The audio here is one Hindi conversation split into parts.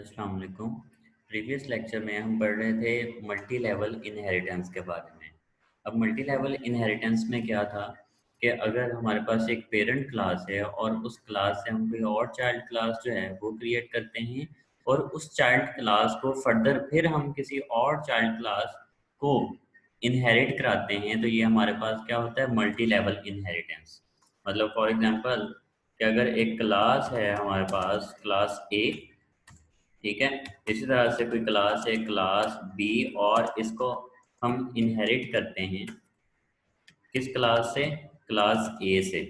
अस्सलाम वालेकुम। प्रीवियस लेक्चर में हम पढ़ रहे थे मल्टी लेवल इनहेरिटेंस के बारे में। अब मल्टी लेवल इनहेरिटेंस में क्या था कि अगर हमारे पास एक पेरेंट क्लास है और उस क्लास से हम कोई और चाइल्ड क्लास जो है वो क्रिएट करते हैं और उस चाइल्ड क्लास को फर्दर फिर हम किसी और चाइल्ड क्लास को इनहेरिट कराते हैं, तो ये हमारे पास क्या होता है, मल्टी लेवल इनहेरिटेंस। मतलब फॉर एग्जांपल कि अगर एक क्लास है हमारे पास, क्लास ए, ठीक है, इसी तरह से कोई क्लास है क्लास बी, और इसको हम इनहेरिट करते हैं किस क्लास से, क्लास ए से।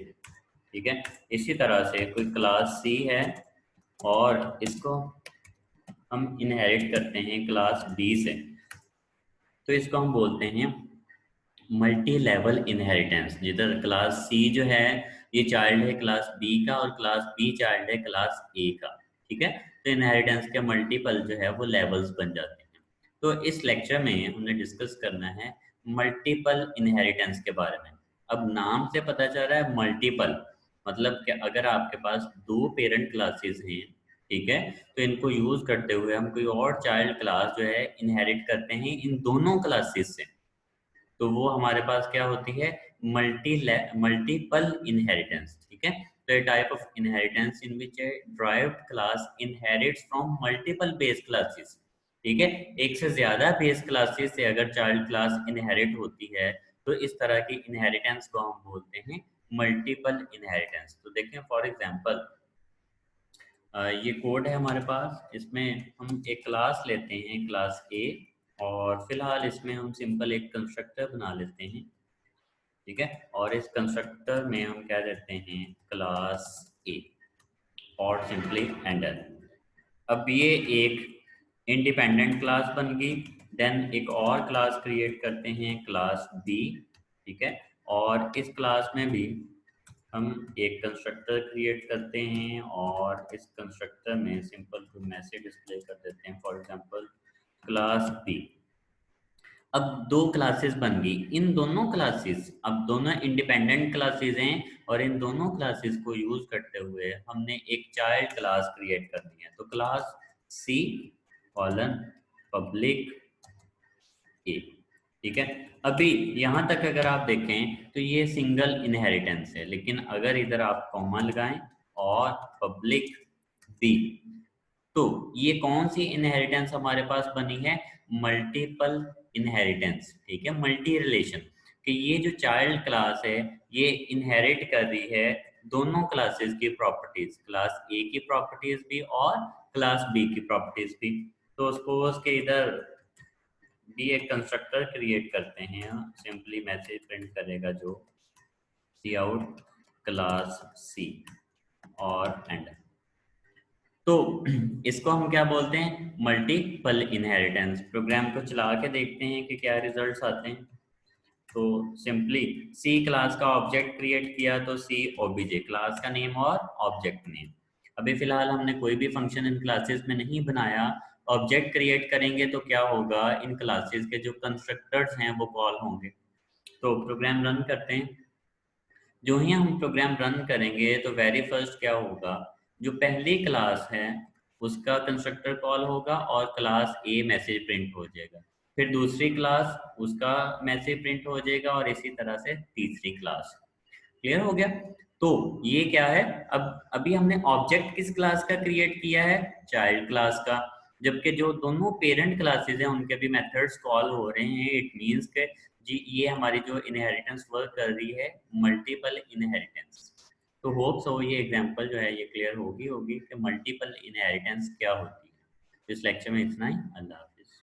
ठीक है, इसी तरह से कोई क्लास सी है और इसको हम इनहेरिट करते हैं क्लास बी से, तो इसको हम बोलते हैं मल्टी लेवल इनहेरिटेंस। जिधर क्लास सी जो है ये चाइल्ड है क्लास बी का और क्लास बी चाइल्ड है क्लास ए का। ठीक है, तो इनहेरिटेंस के मल्टीपल जो है वो लेवल्स बन जाते हैं। तो इस लेक्चर में हमने डिस्कस करना है मल्टीपल इनहेरिटेंस के बारे में। अब नाम से पता चल रहा है मल्टीपल, मतलब कि अगर आपके पास दो पेरेंट क्लासेस हैं, ठीक है, तो इनको यूज करते हुए हम कोई और चाइल्ड क्लास जो है इनहेरिट करते हैं इन दोनों क्लासेस से, तो वो हमारे पास क्या होती है, मल्टीपल इनहेरिटेंस। ठीक है, तो a type of inheritance in which a derived class inherits from multiple base classes. ठीक है, एक से ज्यादा बेस क्लासेस से अगर चाइल्ड क्लास इनहेरिट होती है तो इस तरह की इनहेरिटेंस को हम बोलते हैं मल्टीपल इनहेरिटेंस। तो देखें फॉर एग्जांपल, ये कोड है हमारे पास, इसमें हम एक क्लास लेते हैं क्लास ए, और फिलहाल इसमें हम सिंपल एक कंस्ट्रक्टर बना लेते हैं। ठीक है, और इस कंस्ट्रक्टर में हम क्या देते हैं, क्लास ए, और सिंपली एंटर। अब ये एक इंडिपेंडेंट क्लास बन गई। देन एक और क्लास क्रिएट करते हैं क्लास बी। ठीक है, और इस क्लास में भी हम एक कंस्ट्रक्टर क्रिएट करते हैं और इस कंस्ट्रक्टर में सिंपल कोई मैसेज डिस्प्ले कर देते हैं, फॉर एग्जांपल क्लास बी। अब दो क्लासेस बन गई, इन दोनों क्लासेस, अब दोनों इंडिपेंडेंट क्लासेस हैं और इन दोनों क्लासेस को यूज करते हुए हमने एक चाइल्ड क्लास क्रिएट करनी है, तो क्लास सी कॉलन पब्लिक ए। ठीक है, अभी यहाँ तक अगर आप देखें तो ये सिंगल इनहेरिटेंस है, लेकिन अगर इधर आप कॉमा लगाएं और पब्लिक बी, तो ये कौन सी इनहेरिटेंस हमारे पास बनी है, मल्टीपल इनहेरिटेंस। ठीक है, मल्टी रिलेशन, कि ये जो चाइल्ड क्लास है ये इनहेरिट कर रही है दोनों क्लासेस की प्रॉपर्टीज, क्लास ए की प्रॉपर्टीज भी और क्लास बी की प्रॉपर्टीज भी। तो सपोज के इधर भी एक कंस्ट्रक्टर क्रिएट करते हैं, सिंपली मैसेज प्रिंट करेगा जो सी आउट क्लास सी और एंड। तो इसको हम क्या बोलते हैं, मल्टीपल इनहेरिटेंस। प्रोग्राम को चला के देखते हैं कि क्या रिजल्ट्स आते हैं। तो सिंपली सी क्लास का ऑब्जेक्ट क्रिएट किया, तो सी ओबीजे क्लास का नेम और ऑब्जेक्ट नेम। अभी फिलहाल हमने कोई भी फंक्शन इन क्लासेस में नहीं बनाया, ऑब्जेक्ट क्रिएट करेंगे तो क्या होगा, इन क्लासेस के जो कंस्ट्रक्टर्स हैं वो कॉल होंगे। तो प्रोग्राम रन करते हैं। जो ही हम प्रोग्राम रन करेंगे तो वेरी फर्स्ट क्या होगा, जो पहली क्लास है उसका कंस्ट्रक्टर कॉल होगा और क्लास ए मैसेज प्रिंट हो जाएगा, फिर दूसरी क्लास उसका मैसेज प्रिंट हो जाएगा और इसी तरह से तीसरी क्लास। क्लियर हो गया। तो ये क्या है, अब अभी हमने ऑब्जेक्ट किस क्लास का क्रिएट किया है, चाइल्ड क्लास का, जबकि जो दोनों पेरेंट क्लासेस हैं उनके भी मेथड्स कॉल हो रहे हैं। इट मींस के जी ये हमारी जो इनहेरिटेंस वर्क कर रही है मल्टीपल इनहेरिटेंस। तो होप सो ये एग्जांपल जो है ये क्लियर होगी कि मल्टीपल इनहेरिटेंस क्या होती है। इस लेक्चर में इतना ही, अल्लाह हाफिज़।